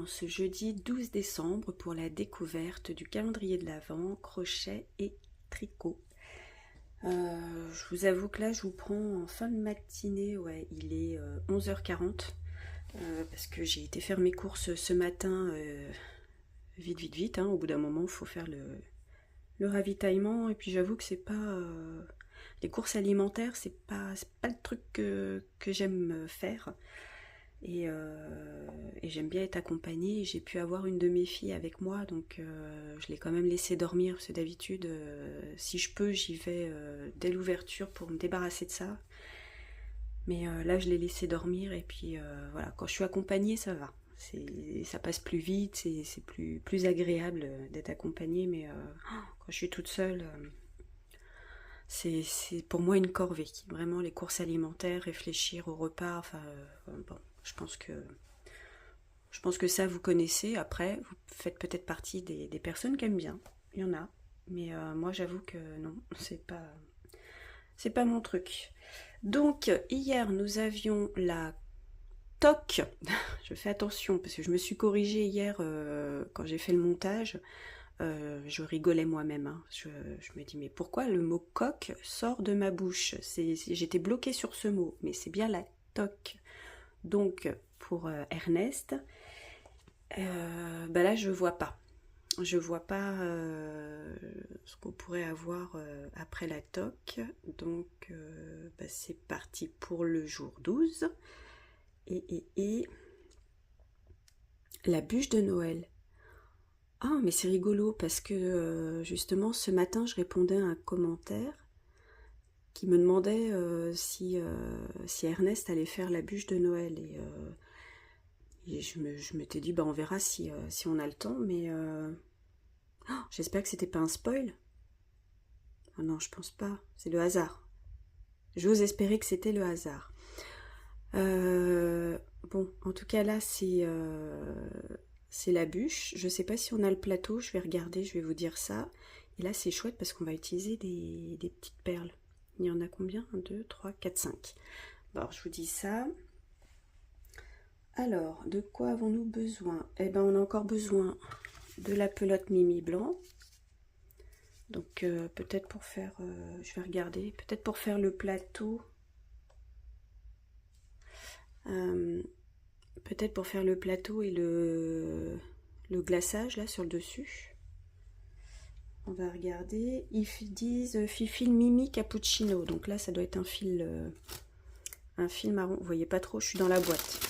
ce jeudi 12 décembre pour la découverte du calendrier de l'Avent, crochet et tricot. Je vous avoue que là je vous prends en fin de matinée, ouais, il est 11h40 parce que j'ai été faire mes courses ce matin vite, hein, au bout d'un moment il faut faire le ravitaillement et puis j'avoue que c'est pas les courses alimentaires, c'est pas le truc que j'aime faire. Et j'aime bien être accompagnée. J'ai pu avoir une de mes filles avec moi, donc je l'ai quand même laissée dormir, parce que d'habitude, si je peux, j'y vais dès l'ouverture pour me débarrasser de ça. Mais là, je l'ai laissée dormir, et puis voilà, quand je suis accompagnée, ça va. Ça passe plus vite, c'est plus agréable d'être accompagnée, mais quand je suis toute seule, c'est pour moi une corvée. Vraiment, les courses alimentaires, réfléchir au repas, enfin, bon, je pense que ça, vous connaissez. Après, vous faites peut-être partie des personnes qui aiment bien. Il y en a. Mais moi, j'avoue que non, c'est pas mon truc. Donc, hier, nous avions la toque. Je fais attention parce que je me suis corrigée hier quand j'ai fait le montage. Je rigolais moi-même. Hein. Je me dis, mais pourquoi le mot coque sort de ma bouche? J'étais bloquée sur ce mot, mais c'est bien la toque. Donc, pour Ernest, bah là, je vois pas. Je vois pas ce qu'on pourrait avoir après la toque. Donc, bah, c'est parti pour le jour 12. Et la bûche de Noël. Ah, mais c'est rigolo parce que justement, ce matin, je répondais à un commentaire qui me demandait si Ernest allait faire la bûche de Noël. Et je m'étais dit, bah, on verra si on a le temps, mais j'espère que c'était pas un spoil. Ah non, je pense pas, c'est le hasard. J'ose espérer que c'était le hasard. Bon, en tout cas là, c'est la bûche. Je sais pas si on a le plateau, je vais regarder, je vais vous dire ça. Et là, c'est chouette parce qu'on va utiliser des petites perles. Il y en a combien? 1, 2, 3, 4, 5. Bon, alors, je vous dis ça. Alors, de quoi avons-nous besoin? Eh ben, on a encore besoin de la pelote Mimi blanc. Donc, peut-être pour faire... je vais regarder. Peut-être pour faire le plateau... peut-être pour faire le plateau et le glaçage, là, sur le dessus. On va regarder. Ils disent fil Mimi Cappuccino. Donc là, ça doit être un fil marron. Vous voyez pas trop, je suis dans la boîte.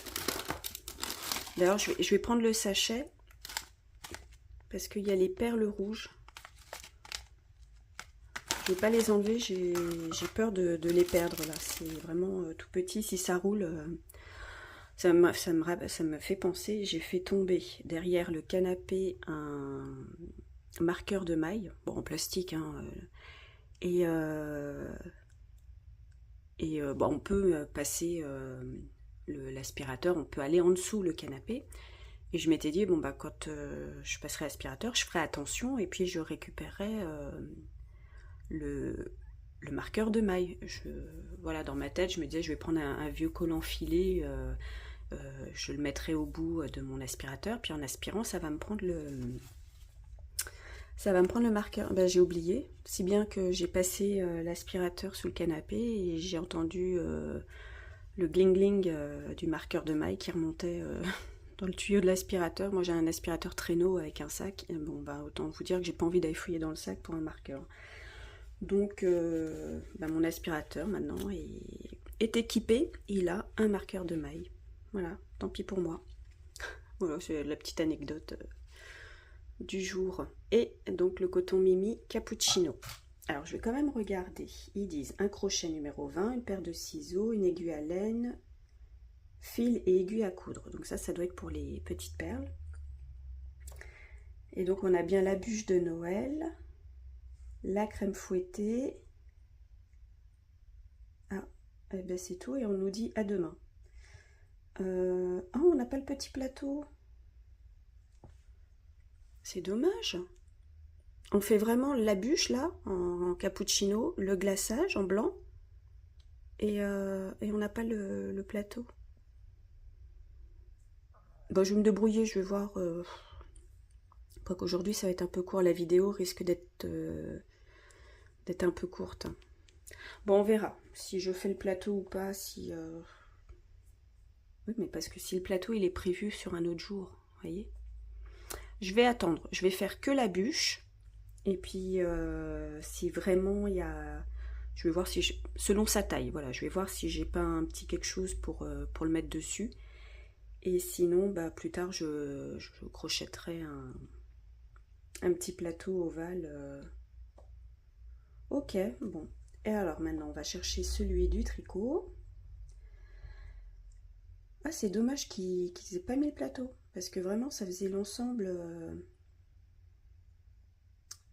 D'ailleurs, je vais prendre le sachet parce qu'il y a les perles rouges. Je vais pas les enlever, j'ai peur de les perdre là. C'est vraiment tout petit. Si ça roule, ça me fait penser. J'ai fait tomber derrière le canapé un marqueur de maille, bon en plastique, hein, bon, on peut passer l'aspirateur, on peut aller en dessous le canapé. Et je m'étais dit, bon bah quand je passerai l'aspirateur, je ferai attention et puis je récupérerai le marqueur de maille. Voilà, dans ma tête, je me disais, je vais prendre un vieux collant filé, je le mettrai au bout de mon aspirateur, puis en aspirant, ça va me prendre le marqueur. Ben, j'ai oublié, si bien que j'ai passé l'aspirateur sous le canapé et j'ai entendu le gling-gling du marqueur de maille qui remontait dans le tuyau de l'aspirateur. Moi j'ai un aspirateur traîneau avec un sac. Et bon, bah, autant vous dire que j'ai pas envie d'aller fouiller dans le sac pour un marqueur. Donc bah, mon aspirateur maintenant est équipé. Il a un marqueur de maille. Voilà, tant pis pour moi. Voilà, c'est la petite anecdote du jour. Et donc le coton Mimi Cappuccino. Alors je vais quand même regarder. Ils disent un crochet numéro 20, une paire de ciseaux, une aiguille à laine, fil et aiguille à coudre. Donc ça doit être pour les petites perles. Et donc on a bien la bûche de Noël, la crème fouettée. Ah, eh ben c'est tout et on nous dit à demain. Ah, on n'a pas le petit plateau. C'est dommage. On fait vraiment la bûche là, en cappuccino, le glaçage en blanc, et on n'a pas le plateau. Bah, je vais me débrouiller, je vais voir. Quoi qu'aujourd'hui, ça va être un peu court. La vidéo risque d'être un peu courte. Bon, on verra si je fais le plateau ou pas. Si oui, mais parce que si le plateau il est prévu sur un autre jour, vous voyez. Je vais attendre. Je vais faire que la bûche. Et puis, si vraiment il y a... Je vais voir si... Selon sa taille, voilà. Je vais voir si j'ai pas un petit quelque chose pour le mettre dessus. Et sinon, bah, plus tard, je crochetterai un petit plateau ovale. Ok, bon. Et alors, maintenant, on va chercher celui du tricot. Ah, c'est dommage qu'ils aient pas mis le plateau. Parce que vraiment, ça faisait l'ensemble...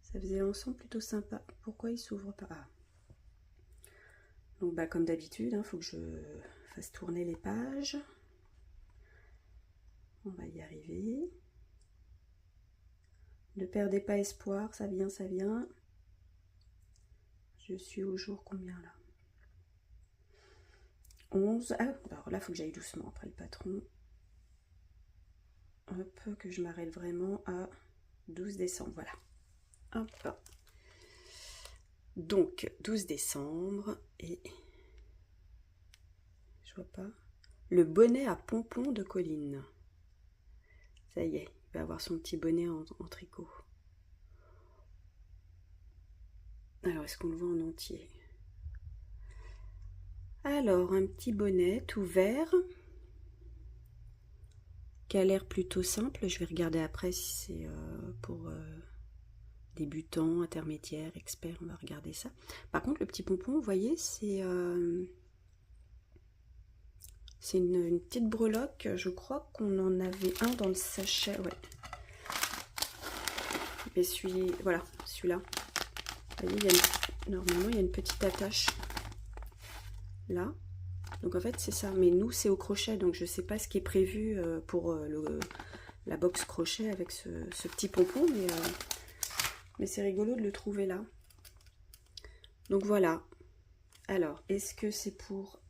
ça faisait l'ensemble plutôt sympa. Pourquoi il s'ouvre pas? Ah. Donc, bah, comme d'habitude, il faut que je fasse tourner les pages. On va y arriver. Ne perdez pas espoir, ça vient, ça vient. Je suis au jour combien là? 11. Ah, alors là, il faut que j'aille doucement après le patron. Hop, que je m'arrête vraiment à 12 décembre. Voilà. Hop. Donc, 12 décembre et... Je vois pas. Le bonnet à pompons de Colline. Ça y est, il va avoir son petit bonnet en tricot. Alors, est-ce qu'on le voit en entier? Alors, un petit bonnet tout vert, qui a l'air plutôt simple. Je vais regarder après si c'est pour débutants, intermédiaires, experts. On va regarder ça. Par contre, le petit pompon, vous voyez, c'est une petite breloque. Je crois qu'on en avait un dans le sachet. Ouais. Et voilà, celui-là. Vous voyez, normalement, il y a une petite attache là. Donc en fait, c'est ça. Mais nous, c'est au crochet. Donc je ne sais pas ce qui est prévu pour la box crochet avec ce petit pompon. Mais c'est rigolo de le trouver là. Donc voilà. Alors, est-ce que c'est pour...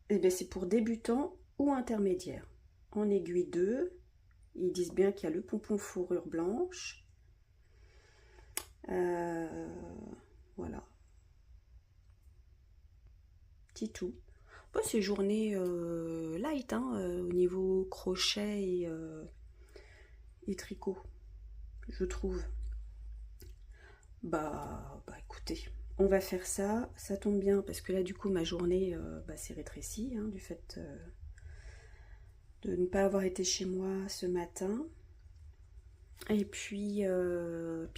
Eh bien, c'est pour débutants ou intermédiaires. En aiguille 2, ils disent bien qu'il y a le pompon fourrure blanche. Voilà. Petit tout. Bon, c'est journée light au niveau crochet et tricot, je trouve. Bah écoutez, on va faire ça. Ça tombe bien parce que là, du coup, ma journée s'est rétrécie du fait de ne pas avoir été chez moi ce matin. Et puis,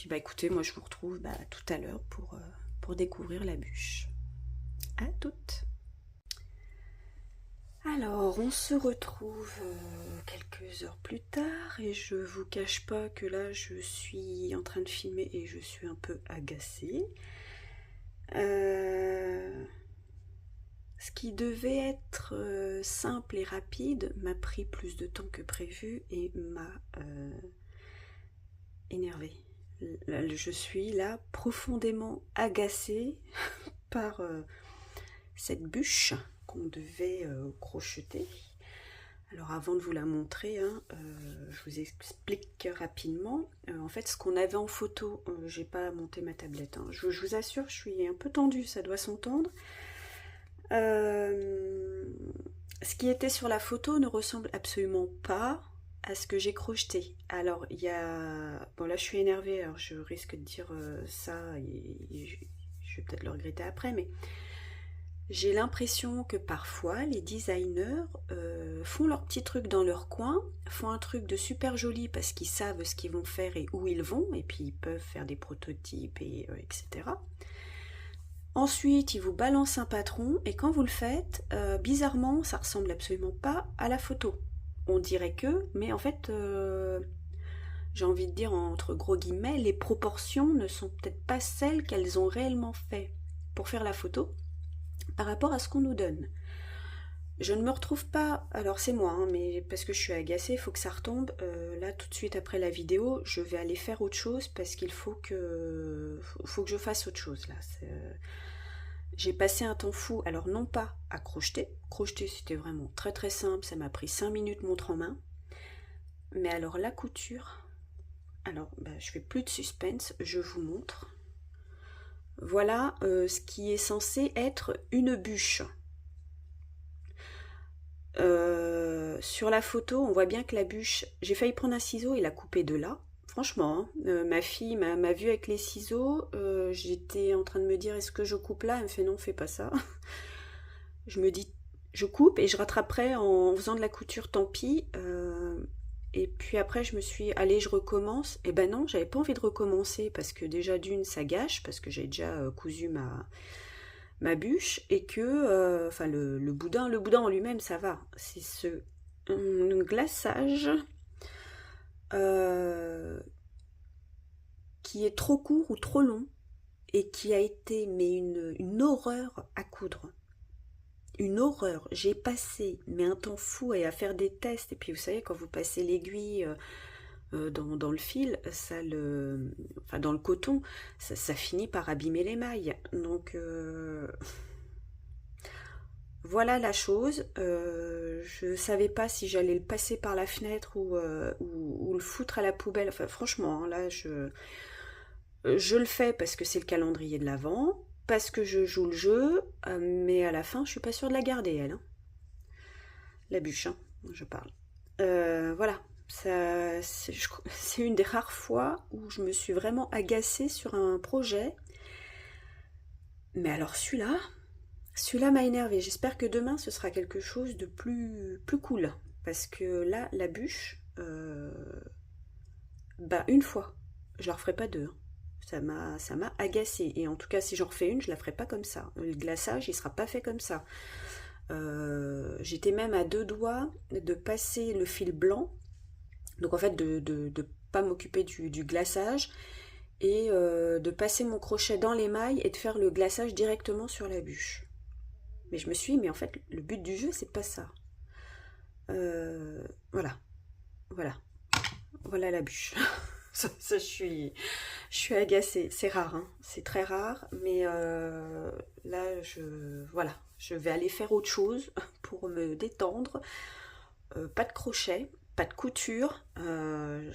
bah écoutez, moi je vous retrouve tout à l'heure pour découvrir la bûche. À toutes. Alors, on se retrouve quelques heures plus tard et je vous cache pas que là je suis en train de filmer et je suis un peu agacée. Ce qui devait être simple et rapide m'a pris plus de temps que prévu et m'a énervée. Je suis là profondément agacée par cette bûche qu'on devait crocheter. Alors avant de vous la montrer, je vous explique rapidement. En fait, ce qu'on avait en photo, j'ai pas monté ma tablette. Je vous assure, je suis un peu tendue, ça doit s'entendre. Ce qui était sur la photo ne ressemble absolument pas à ce que j'ai crocheté. Alors, il y a... Bon, là, je suis énervée, alors je risque de dire ça et je vais peut-être le regretter après, mais j'ai l'impression que parfois, les designers font leur petit truc dans leur coin, font un truc de super joli parce qu'ils savent ce qu'ils vont faire et où ils vont, et puis ils peuvent faire des prototypes, etc. Ensuite, ils vous balancent un patron, et quand vous le faites, bizarrement, ça ressemble absolument pas à la photo. On dirait que, mais en fait, j'ai envie de dire entre gros guillemets, les proportions ne sont peut-être pas celles qu'elles ont réellement fait pour faire la photo par rapport à ce qu'on nous donne. Je ne me retrouve pas, alors c'est moi, mais parce que je suis agacée, il faut que ça retombe. Là, tout de suite après la vidéo, je vais aller faire autre chose parce qu'il faut que je fasse autre chose là. J'ai passé un temps fou, alors non pas à crocheter. Crocheter, c'était vraiment très très simple, ça m'a pris 5 minutes montre en main. Mais alors la couture, alors je fais plus de suspense, je vous montre. Voilà ce qui est censé être une bûche. Sur la photo, on voit bien que la bûche, j'ai failli prendre un ciseau et la couper de là. Franchement, hein, ma fille m'a vue avec les ciseaux. J'étais en train de me dire, est-ce que je coupe là? Elle me fait non, fais pas ça. Je me dis, je coupe et je rattraperai en faisant de la couture, tant pis. Et puis après, je me suis, allez, je recommence. Et ben non, j'avais pas envie de recommencer parce que déjà d'une, ça gâche parce que j'ai déjà cousu ma bûche et que, enfin, le boudin en lui-même, ça va. C'est ce glaçage qui est trop court ou trop long et qui a été mais une horreur à coudre. Une horreur. J'ai passé mais un temps fou à faire des tests. Et puis vous savez, quand vous passez l'aiguille dans le fil, enfin dans le coton, ça finit par abîmer les mailles. Donc voilà la chose. Je savais pas si j'allais le passer par la fenêtre ou le foutre à la poubelle. Enfin franchement, hein, là je le fais parce que c'est le calendrier de l'Avent, parce que je joue le jeu, mais à la fin je suis pas sûre de la garder elle. Hein. La bûche, hein, je parle. Voilà, c'est une des rares fois où je me suis vraiment agacée sur un projet. Mais alors celui-là m'a énervée. J'espère que demain ce sera quelque chose de plus cool. Parce que là, la bûche, une fois, je la referai pas deux. Hein. Ça m'a agacée. Et en tout cas, si j'en refais une, je la ferai pas comme ça. Le glaçage, il sera pas fait comme ça. J'étais même à 2 doigts de passer le fil blanc. Donc en fait, de pas m'occuper du glaçage et de passer mon crochet dans l'émail et de faire le glaçage directement sur la bûche. Mais je me suis dit, mais en fait, le but du jeu, c'est pas ça. Voilà, voilà, voilà la bûche. Je suis agacée. C'est rare, hein. C'est très rare, mais là, voilà, je vais aller faire autre chose pour me détendre. Pas de crochet, pas de couture. Je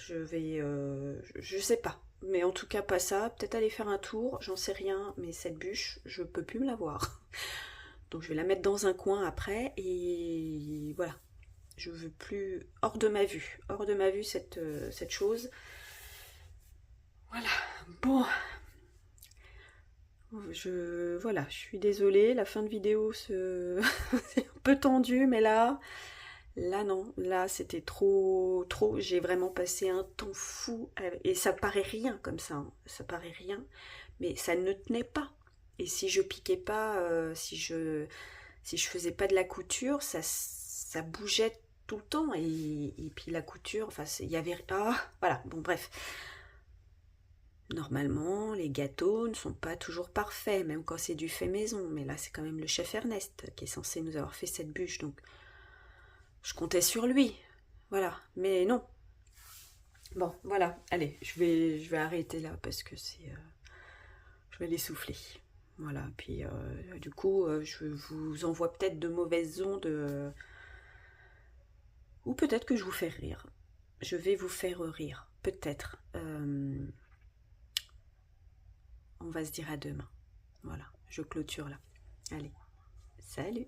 sais pas. Mais en tout cas, pas ça. Peut-être aller faire un tour, j'en sais rien. Mais cette bûche, je peux plus me la voir. Donc je vais la mettre dans un coin après. Et voilà. Je veux plus. Hors de ma vue, cette chose. Voilà. Bon. Voilà, je suis désolée. La fin de vidéo, c'est un peu tendu, mais là non, là c'était trop, j'ai vraiment passé un temps fou, et ça paraît rien comme ça, hein. Ça paraît rien, mais ça ne tenait pas. Et si je piquais pas, si je faisais pas de la couture, ça bougeait tout le temps, et puis la couture, enfin il y avait, voilà, bon bref. Normalement, les gâteaux ne sont pas toujours parfaits, même quand c'est du fait maison, mais là c'est quand même le chef Ernest qui est censé nous avoir fait cette bûche, donc je comptais sur lui, voilà, mais non. Bon, voilà, allez, je vais arrêter là parce que je vais l'essouffler. Voilà, puis du coup, je vous envoie peut-être de mauvaises ondes, ou peut-être que je vous fais rire. Je vais vous faire rire, peut-être. On va se dire à demain. Voilà, je clôture là. Allez, salut!